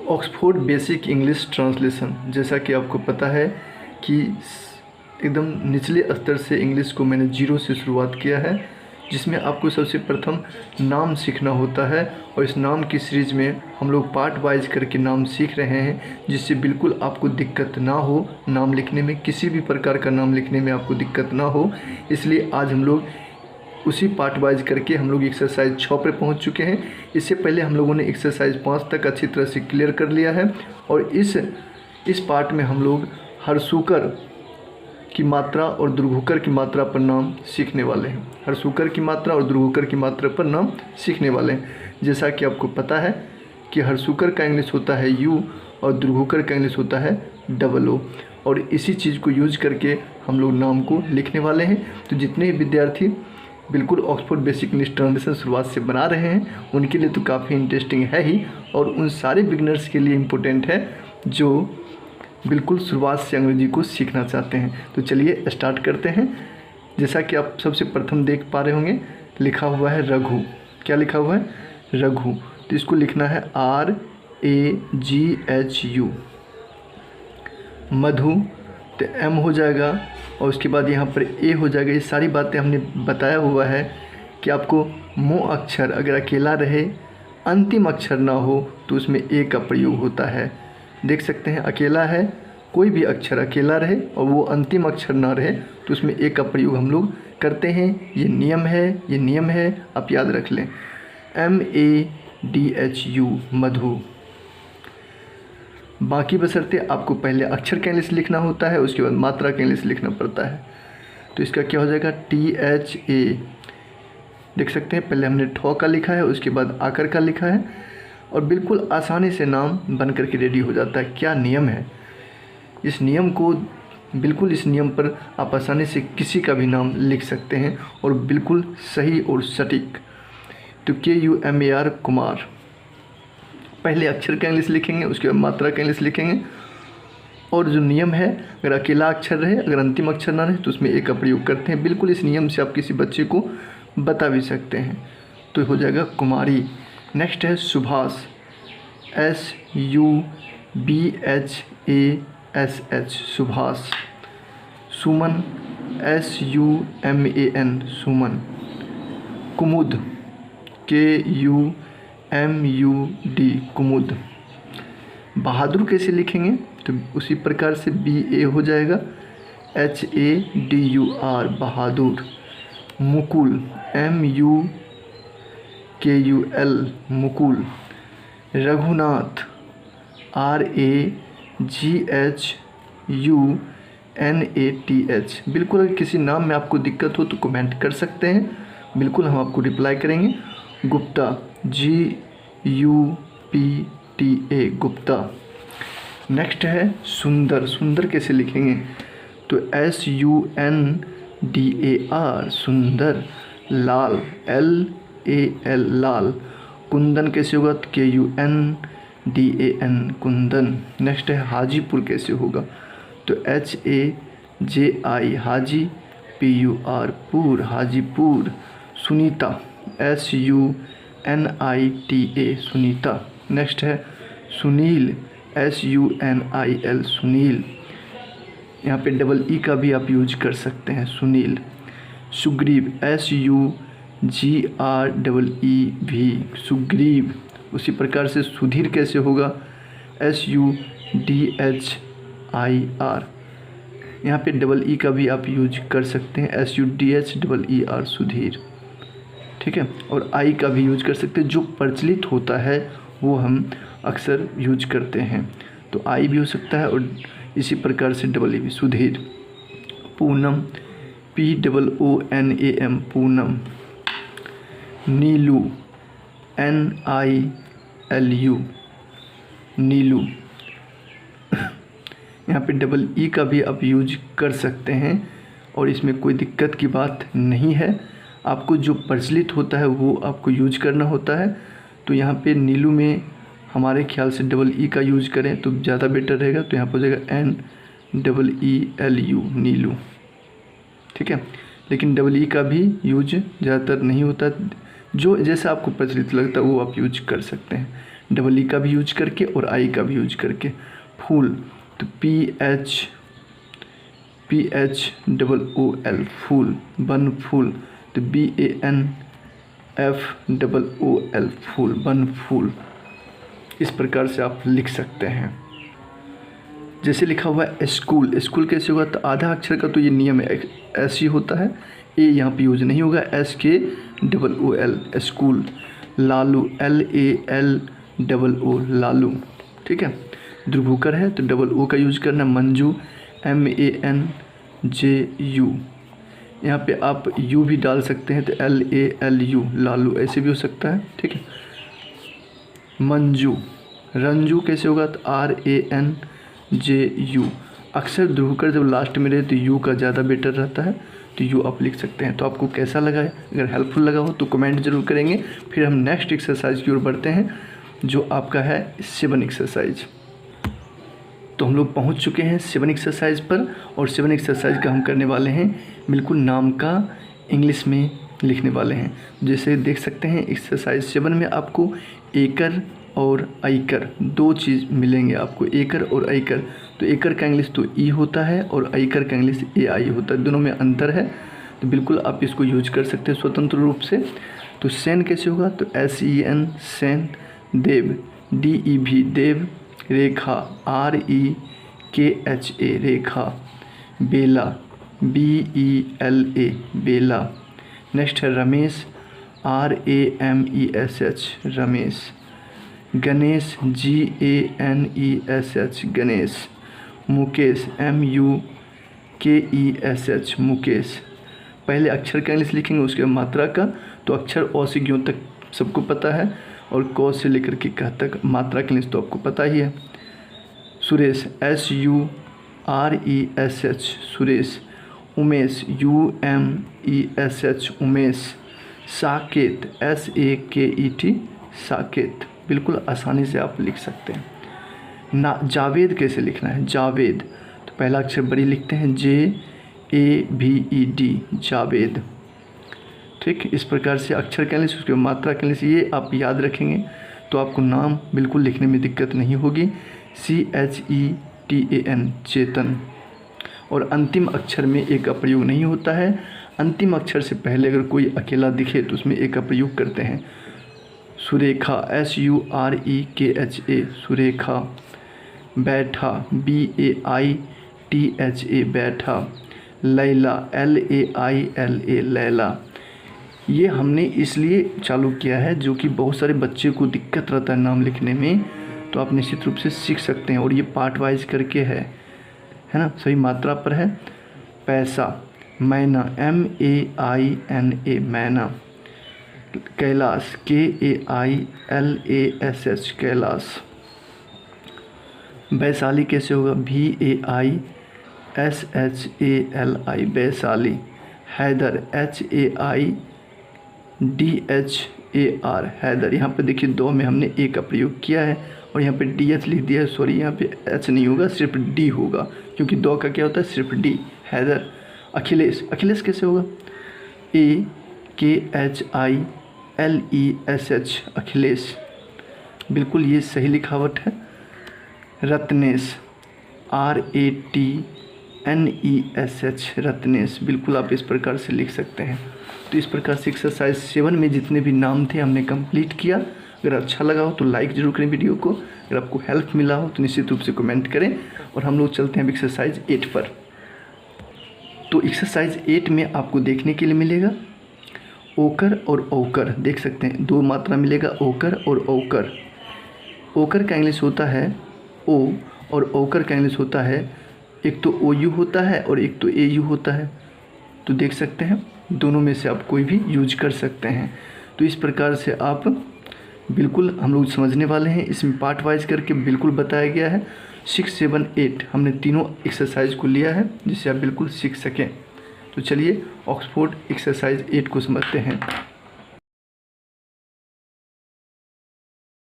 Oxford basic English translation, जैसा कि आपको पता है कि एकदम निचले स्तर से इंग्लिश को मैंने जीरो से शुरुआत किया है, जिसमें आपको सबसे प्रथम नाम सीखना होता है। और इस नाम की सीरीज़ में हम लोग पार्ट वाइज करके नाम सीख रहे हैं, जिससे बिल्कुल आपको दिक्कत ना हो नाम लिखने में, किसी भी प्रकार का नाम लिखने में आपको दिक्कत ना हो। इसलिए आज हम लोग उसी पार्ट वाइज करके हम लोग एक्सरसाइज 6 पर पहुंच चुके हैं। इससे पहले हम लोगों ने एक्सरसाइज 5 तक अच्छी तरह से क्लियर कर लिया है। और इस पार्ट में हम लोग हरसुकर की मात्रा और दुर्घुकर की मात्रा पर नाम सीखने वाले हैं। हरसुकर की मात्रा और दुर्घुकर की मात्रा पर नाम सीखने वाले हैं। जैसा कि आपको पता है कि हरसुकर का इंग्लिश होता है यू और दुर्घुकर का इंग्लिश होता है ओ, और इसी चीज़ को यूज करके हम लोग नाम को लिखने वाले हैं। तो जितने विद्यार्थी बिल्कुल ऑक्सफोर्ड बेसिक इंग्लिश ट्रांसलेशन शुरुआत से बना रहे हैं, उनके लिए तो काफ़ी इंटरेस्टिंग है ही, और उन सारे बिगनर्स के लिए इम्पोर्टेंट है जो बिल्कुल शुरुआत से अंग्रेजी को सीखना चाहते हैं। तो चलिए स्टार्ट करते हैं। जैसा कि आप सबसे प्रथम देख पा रहे होंगे, लिखा हुआ है रघु। क्या लिखा हुआ है? रघु। तो इसको लिखना है RAGHU। मधु, तो M हो जाएगा और उसके बाद यहाँ पर A हो जाएगा। ये सारी बातें हमने बताया हुआ है कि आपको मो अक्षर अगर अकेला रहे, अंतिम अक्षर ना हो, तो उसमें A का प्रयोग होता है। देख सकते हैं, अकेला है, कोई भी अक्षर अकेला रहे और वो अंतिम अक्षर ना रहे, तो उसमें A का प्रयोग हम लोग करते हैं। ये नियम है, आप याद रख लें। MADHU, मधु। बाकी बशर्ते आपको पहले अक्षर का इंग्लिश लिखना होता है, उसके बाद मात्रा का इंग्लिश लिखना पड़ता है। तो इसका क्या हो जाएगा? THA। देख सकते हैं, पहले हमने ठौ का लिखा है, उसके बाद आकर का लिखा है, और बिल्कुल आसानी से नाम बन कर के रेडी हो जाता है। क्या नियम है! इस नियम पर आप आसानी से किसी का भी नाम लिख सकते हैं, और बिल्कुल सही और सटीक। तो KUMAR, कुमार। पहले अक्षर का इंग्लिश लिखेंगे, उसके बाद मात्रा का इंग्लिश लिखेंगे, और जो नियम है, अगर अकेला अक्षर रहे, अगर अंतिम अक्षर ना रहे, तो उसमें A का प्रयोग करते हैं। बिल्कुल इस नियम से आप किसी बच्चे को बता भी सकते हैं। तो हो जाएगा कुमारी। नेक्स्ट है सुभाष, SUBHASH, सुभाष। सुमन, SUMAN, सुमन। कुमुद, KUMUD, कुमुद। बहादुर कैसे लिखेंगे? तो उसी प्रकार से BA हो जाएगा, HADUR, बहादुर। मुकुल, MUKUL, मुकुल। रघुनाथ, RAGHUNATH। बिल्कुल अगर किसी नाम में आपको दिक्कत हो तो कमेंट कर सकते हैं, बिल्कुल हम आपको रिप्लाई करेंगे। गुप्ता, GUPTA, गुप्ता। नेक्स्ट है सुंदर। सुंदर कैसे लिखेंगे? तो SUNDAR, सुंदर। लाल, LAL, लाल। कुंदन कैसे होगा? तो KUNDAN, कुंदन। नेक्स्ट है हाजीपुर कैसे होगा? तो HAJI, हाजी, PUR, पुर, हाजीपुर। सुनीता, SUNITA, सुनीता। नेक्स्ट है सुनील, SUNIL, सुनील। यहाँ पे EE का भी आप यूज कर सकते हैं, सुनील। सुग्रीव, SUGREEV, सुग्रीव। उसी प्रकार से सुधीर कैसे होगा? SUDHIR। यहाँ पे EE का भी आप यूज कर सकते हैं, SUDHEER, सुधीर। ठीक है, और आई का भी यूज कर सकते हैं। जो प्रचलित होता है वो हम अक्सर यूज करते हैं। तो आई भी हो सकता है, और इसी प्रकार से EE भी, सुधीर। पूनम, POONAM, पूनम। नीलू, NILU, नीलू। यहाँ पे EE का भी आप यूज कर सकते हैं, और इसमें कोई दिक्कत की बात नहीं है। आपको जो प्रचलित होता है वो आपको यूज करना होता है। तो यहाँ पे नीलू में हमारे ख्याल से EE का यूज करें तो ज़्यादा बेटर रहेगा। तो यहाँ पर हो जाएगा NEELU, नीलू। ठीक है, लेकिन EE का भी यूज ज़्यादातर नहीं होता, जो जैसा आपको प्रचलित लगता है वो आप यूज कर सकते हैं। डबल ई का भी यूज करके और आई का भी यूज करके। फूल तो PHOOL फूल। बन फूल तो BANFOOL फूल, बन फूल। इस प्रकार से आप लिख सकते हैं। जैसे लिखा हुआ है स्कूल, स्कूल कैसे होगा तो आधा अक्षर का तो ये नियम है, ऐसे ही होता है, ए यहाँ पे यूज नहीं होगा, SKOOL school. Lalu LALOO Lalu, ठीक है। द्रुभुकर है तो डबल ओ का यूज करना। मंजू MANJU, यहाँ पे आप यू भी डाल सकते हैं तो LALU लालू, ऐसे भी हो सकता है, ठीक है। मंजू। रंजू कैसे होगा तो RANJU। अक्सर ध्रुवकर जब लास्ट में रहे तो यू का ज़्यादा बेटर रहता है, तो यू आप लिख सकते हैं। तो आपको कैसा लगा है, अगर हेल्पफुल लगा हो तो कमेंट जरूर करेंगे। फिर हम नेक्स्ट एक्सरसाइज की ओर बढ़ते हैं जो आपका है 7 एक्सरसाइज। तो हम लोग पहुंच चुके हैं 7 एक्सरसाइज पर, और 7 एक्सरसाइज का हम करने वाले हैं बिल्कुल नाम का इंग्लिश में लिखने वाले हैं। जैसे देख सकते हैं एक्सरसाइज 7 में आपको एकर और आइकर दो चीज़ मिलेंगे आपको, एकर और आइकर। तो एकर का इंग्लिश तो ई होता है और आइकर का इंग्लिश AI होता है, दोनों में अंतर है। तो बिल्कुल आप इसको यूज कर सकते हैं स्वतंत्र रूप से। तो सैन कैसे होगा तो SEN सैन। देव DEV देव। रेखा REKHA रेखा। बेला BELA बेला। नेक्स्ट है Ramesh RAMESH Ramesh. Ganesh GANESH Ganesh. Mukesh MUKESH Mukesh. पहले अक्षर का इंग्लिश लिखेंगे, उसके बाद मात्रा का। तो अक्षर अ से ज्ञ तक सबको पता है, और क से लेकर के क तक मात्रा का इंग्लिश तो आपको पता ही है। Suresh SURESH Suresh. Umesh UMESH Umesh. Saket SAKET Saket. बिल्कुल आसानी से आप लिख सकते हैं। ना जावेद कैसे लिखना है, जावेद तो पहला अक्षर बड़ी लिखते हैं JAVED जावेद, ठीक। इस प्रकार से अक्षर का इंग्लिश, उसके मात्रा का इंग्लिश, ये आप याद रखेंगे तो आपको नाम बिल्कुल लिखने में दिक्कत नहीं होगी। CHETAN चेतन। और अंतिम अक्षर में एक का प्रयोग नहीं होता है। अंतिम अक्षर से पहले अगर कोई अकेला दिखे तो उसमें एक का प्रयोग करते हैं। सुरेखा SUREKHA सुरेखा। बैठा BAITHA बैठा। लैला LAILA लैला। ये हमने इसलिए चालू किया है जो कि बहुत सारे बच्चे को दिक्कत रहता है नाम लिखने में, तो आप निश्चित रूप से सीख सकते हैं। और ये पार्ट वाइज करके है ना, सही मात्रा पर है। पैसा मैना MAINA मैना। कैलाश KAILASH कैलाश। वैशाली कैसे होगा VAISHALI वैशाली। हैदर HAIDHAR हैदर। यहाँ पे देखिए दो में हमने ए का प्रयोग किया है और यहाँ पे DH लिख दिया है, सॉरी यहाँ पे H नहीं होगा, सिर्फ D होगा, क्योंकि दो का क्या होता है सिर्फ D। हैदर। अखिलेश, अखिलेश कैसे होगा AKHILESH अखिलेश। बिल्कुल ये सही लिखावट है। रत्नेश RATNESH रत्नेश। बिल्कुल आप इस प्रकार से लिख सकते हैं। तो इस प्रकार से एक्सरसाइज 7 में जितने भी नाम थे हमने कंप्लीट किया। अगर अच्छा लगा हो तो लाइक ज़रूर करें वीडियो को। अगर आपको हेल्प मिला हो तो निश्चित रूप से कमेंट करें। और हम लोग चलते हैं एक्सरसाइज 8 पर। तो एक्सरसाइज 8 में आपको देखने के लिए मिलेगा ओकर और औकर। देख सकते हैं दो मात्रा मिलेगा, ओकर और औकर। ओकर का इंग्लिश होता है ओ, और औकर का इंग्लिश होता है, एक तो OU होता है और एक तो AU होता है। तो देख सकते हैं दोनों में से आप कोई भी यूज कर सकते हैं। तो इस प्रकार से आप बिल्कुल हम लोग समझने वाले हैं। इसमें पार्ट वाइज करके बिल्कुल बताया गया है। 6, 7, 8 हमने तीनों एक्सरसाइज को लिया है जिससे आप बिल्कुल सीख सकें। तो चलिए ऑक्सफोर्ड एक्सरसाइज 8 को समझते हैं।